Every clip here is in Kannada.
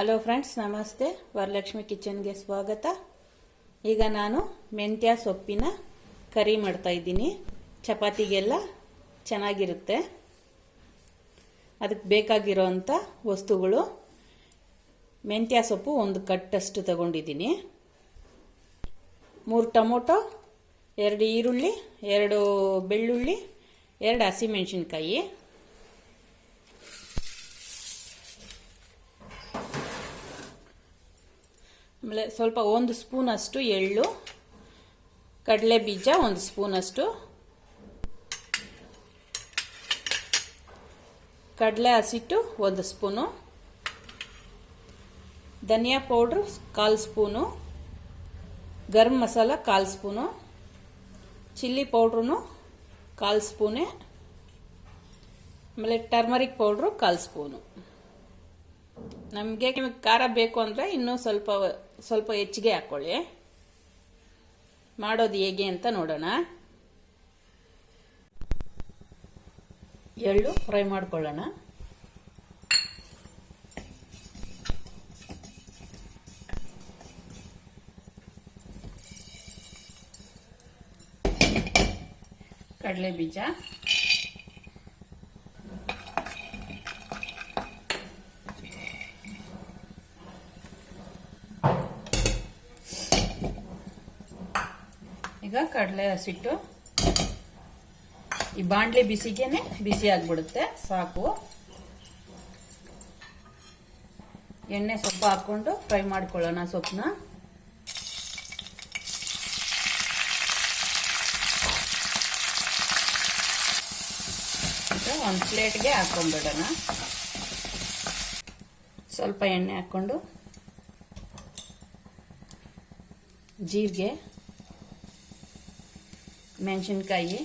ಹಲೋ ಫ್ರೆಂಡ್ಸ್, ನಮಸ್ತೆ. ವರಲಕ್ಷ್ಮಿ ಕಿಚನ್ಗೆ ಸ್ವಾಗತ. ಈಗ ನಾನು ಮೆಂತ್ಯ ಸೊಪ್ಪಿನ ಕರಿ ಮಾಡ್ತಾ ಇದ್ದೀನಿ. ಚಪಾತಿಗೆಲ್ಲ ಚೆನ್ನಾಗಿರುತ್ತೆ. ಅದಕ್ಕೆ ಬೇಕಾಗಿರೋಂಥ ವಸ್ತುಗಳು: ಮೆಂತ್ಯ ಸೊಪ್ಪು 1 ಕಟ್ಟಷ್ಟು ತಗೊಂಡಿದ್ದೀನಿ, 3 ಟೊಮೊಟೊ, 2 ಈರುಳ್ಳಿ, 2 ಬೆಳ್ಳುಳ್ಳಿ, 2 ಹಸಿಮೆಣಸಿನ್ಕಾಯಿ, ಆಮೇಲೆ ಸ್ವಲ್ಪ 1 ಸ್ಪೂನಷ್ಟು ಎಳ್ಳು, ಕಡಲೆ ಬೀಜ 1 ಸ್ಪೂನಷ್ಟು, ಕಡಲೆ ಹಸಿಟ್ಟು 1 ಸ್ಪೂನು, ಧನಿಯಾ powder 1/4 spoon, garam masala 1/4 spoon, chilli powder 1/4 ಸ್ಪೂನೆ, ಆಮೇಲೆ ಟರ್ಮರಿಕ್ ಪೌಡ್ರು 1/4 ಸ್ಪೂನು. ನಿಮಗೆ ಖಾರ ಬೇಕು ಅಂದರೆ ಇನ್ನೂ ಸ್ವಲ್ಪ ಹೆಚ್ಚಿಗೆ ಹಾಕ್ಕೊಳ್ಳಿ. ಮಾಡೋದು ಹೇಗೆ ಅಂತ ನೋಡೋಣ. ಎಳ್ಳು ಫ್ರೈ ಮಾಡ್ಕೊಳ್ಳೋಣ. ಕಡಲೆ ಬೀಜ, ಈಗ ಕಡಲೆ ಹಸಿಟ್ಟು ಈ ಬಾಂಡ್ಲಿ ಬಿಸಿಗೇನೆ ಬಿಸಿ ಆಗ್ಬಿಡುತ್ತೆ, ಸಾಕು. ಎಣ್ಣೆ ಸ್ವಲ್ಪ ಹಾಕೊಂಡು ಫ್ರೈ ಮಾಡ್ಕೊಳ್ಳೋಣ ಸೊಪ್ಪನ್ನ. ಒಂದು ಪ್ಲೇಟ್ಗೆ ಹಾಕೊಂಡ್ಬಿಡೋಣ. ಸ್ವಲ್ಪ ಎಣ್ಣೆ ಹಾಕೊಂಡು ಜೀರಿಗೆ, ಮೆಣಸಿನ್ಕಾಯಿ,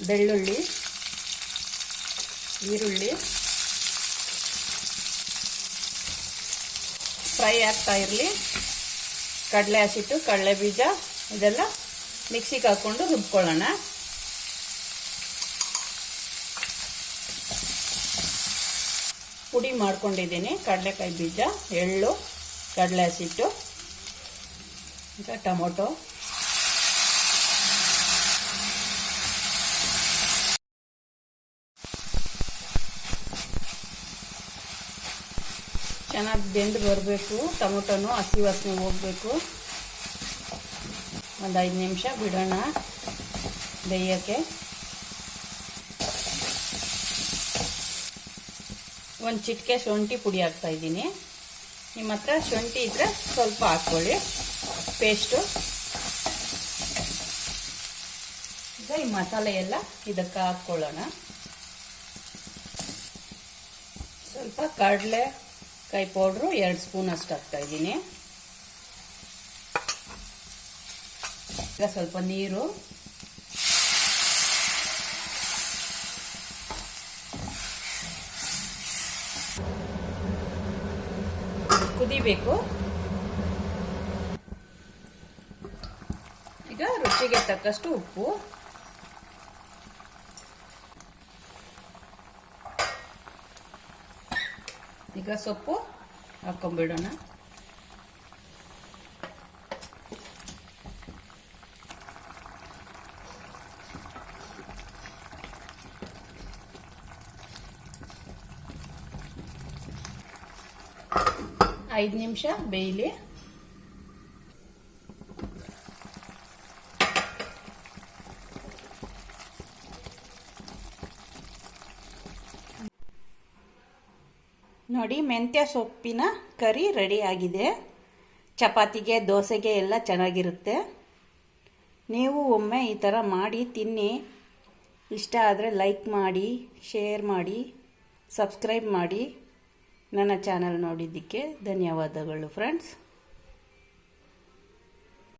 ಬೆಳ್ಳುಳ್ಳಿ, ಈರುಳ್ಳಿ ಫ್ರೈ ಆಗ್ತಾ ಇರಲಿ. ಕಡಲೆ ಹಸಿಟ್ಟು, ಕಡಲೆ ಬೀಜ ಇದೆಲ್ಲ ಮಿಕ್ಸಿಗೆ ಹಾಕ್ಕೊಂಡು ರುಬ್ಕೊಳ್ಳೋಣ. ಪುಡಿ ಮಾಡ್ಕೊಂಡಿದ್ದೀನಿ ಕಡಲೆಕಾಯಿ ಬೀಜ, ಎಳ್ಳು, ಕಡಲೆ ಹಸಿಟ್ಟು, ಈಗ ಟೊಮೊಟೊ, ಚೆನ್ನಾಗಿ ಬೆಂದು ಬರಬೇಕು. ಟೊಮೊಟೊನು ಹಸಿ ವಾಸನೆ ಹೋಗಬೇಕು. ಒಂದು 5 ನಿಮಿಷ ಬಿಡೋಣ ಬೇಯೋಕ್ಕೆ. ಒಂದು ಚಿಟಿಕೆ ಶುಂಠಿ ಪುಡಿ ಹಾಕ್ತಾ ಇದ್ದೀನಿ. ನಿಮ್ಮ ಹತ್ರ ಶುಂಠಿ ಇದ್ರೆ ಸ್ವಲ್ಪ ಹಾಕ್ಕೊಳ್ಳಿ ಪೇಸ್ಟು. ಈಗ ಈ ಮಸಾಲೆ ಎಲ್ಲ ಇದಕ್ಕೆ ಹಾಕ್ಕೊಳ್ಳೋಣ. ಸ್ವಲ್ಪ ಕಡಲೆಕಾಯಿ ಪೌಡ್ರು 2 ಸ್ಪೂನ್ ಅಷ್ಟು ಹಾಕ್ತಾ ಇದ್ದೀನಿ. ಈಗ ಸ್ವಲ್ಪ ನೀರು, ಕುದಿಬೇಕು. ಈಗ ರುಚಿಗೆ ತಕ್ಕಷ್ಟು ಉಪ್ಪು, ಈಗ ಸೊಪ್ಪು ಹಾಕೊಂಡ್ಬಿಡೋಣ. ಐದು ನಿಮಿಷ ಬೇಯಲಿ. ನೋಡಿ, ಮೆಂತ್ಯ ಸೊಪ್ಪಿನ ಕರಿ ರೆಡಿ ಆಗಿದೆ. ಚಪಾತಿಗೆ, ದೋಸೆಗೆ ಎಲ್ಲ ಚೆನ್ನಾಗಿರುತ್ತೆ. ನೀವು ಒಮ್ಮೆ ಈ ಥರ ಮಾಡಿ ತಿನ್ನಿ. ಇಷ್ಟ ಆದರೆ ಲೈಕ್ ಮಾಡಿ, ಶೇರ್ ಮಾಡಿ, ಸಬ್ಸ್ಕ್ರೈಬ್ ಮಾಡಿ. ನನ್ನ ಚಾನಲ್ ನೋಡಿದ್ದಕ್ಕೆ ಧನ್ಯವಾದಗಳು ಫ್ರೆಂಡ್ಸ್.